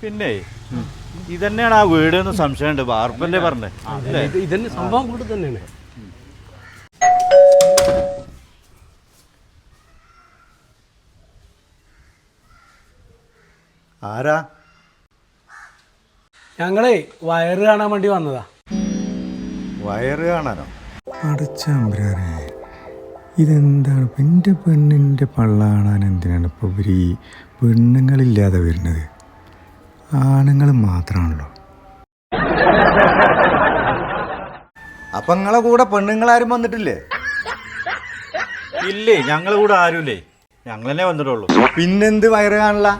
പിന്നെ ഇതന്നെയാണ് ആ വീട് എന്ന് സംശയമുണ്ട്. വാർപ്പല്ലേ പറഞ്ഞേ? ഇതന്നെ സംഭവം വീട് തന്നെയാണ്. ആരാ? ഞങ്ങളെ വയറ് കാണാൻ വേണ്ടി വന്നതാ. വയറ് കാണാനോ? അടച്ചമ്പരാനെ, ഇതെന്താണ് ഇപ്പം? എൻ്റെ പെണ്ണിൻ്റെ പള്ള കാണാൻ എന്തിനാണ് ഇപ്പോൾ ഇവർ ഈ പെണ്ണുങ്ങളില്ലാതെ വരുന്നത്? ആണുങ്ങൾ മാത്രമാണല്ലോ. അപ്പം നിങ്ങളെ കൂടെ പെണ്ണുങ്ങളാരും വന്നിട്ടില്ലേ? ഇല്ലേ, ഞങ്ങളെ കൂടെ ആരുമില്ലേ, ഞങ്ങൾ തന്നെ വന്നിട്ടുള്ളൂ. പിന്നെന്ത് വയറ് കാണില്ല?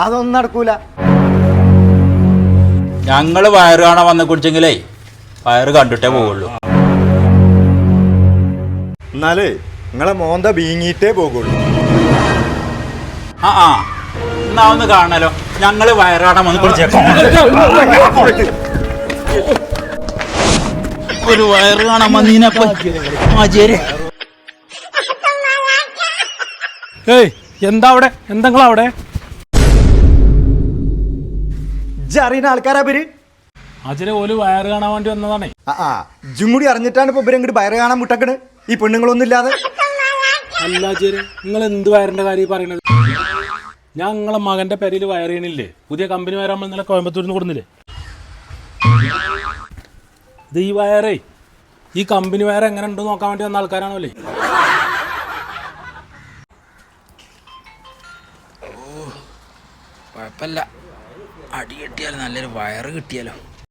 അതൊന്നും നടക്കൂല. ഞങ്ങൾ വയറ് കാണാൻ വന്ന് കുടിച്ചെങ്കിലേ വയറ് കണ്ടിട്ടേ പോവുള്ളൂ. എന്നാലേ നിങ്ങളെ മോന്ത വീങ്ങിയിട്ടേ പോകുള്ളൂ. ആ എന്നാ ഒന്ന് കാണാലോ. ഞങ്ങൾ വയറ് കാണാൻ വന്ന് കുടിച്ചേക്കാം. ഒരു വയറ് കാണാൻ വന്നീനപ്പോ ഏയ്, എന്താ അവിടെ? എന്തെങ്കിലും അവിടെ അറിയുന്ന ആൾക്കാരാ പേര്? അജിനെ ഓല് വയറ് കാണാൻ വേണ്ടി വന്നതാണേ. ഇജ്ജും കൂടി അറിഞ്ഞിട്ടാണ് ഇപ്പൊ ഇവരെങ്ങോട്ട് വയറ് കാണാൻ മുട്ടക്കണ്, ഈ പെണ്ണുങ്ങളൊന്നും ഇല്ലാതെ. അല്ല അജയ്, നിങ്ങൾ എന്ത് വയറിന്റെ കാര്യം പറയണത്? ഞങ്ങളെ മകന്റെ പെരയിൽ വയറിയണില്ലേ? പുതിയ കമ്പനി വയറ് നമ്മൾ ഇന്നലെ കോയമ്പത്തൂരിൽ നിന്ന് കൊടുന്നില്ലേ? ഇത് ഈ വയറേ, ഈ കമ്പനി വയർ എങ്ങനെ ഉണ്ടെന്ന് നോക്കാൻ വേണ്ടി വന്ന ആൾക്കാരാണോ അല്ലേ? കുഴപ്പമില്ല, അടി കിട്ടിയാലോ, നല്ലൊരു വയറ് കിട്ടിയാലോ.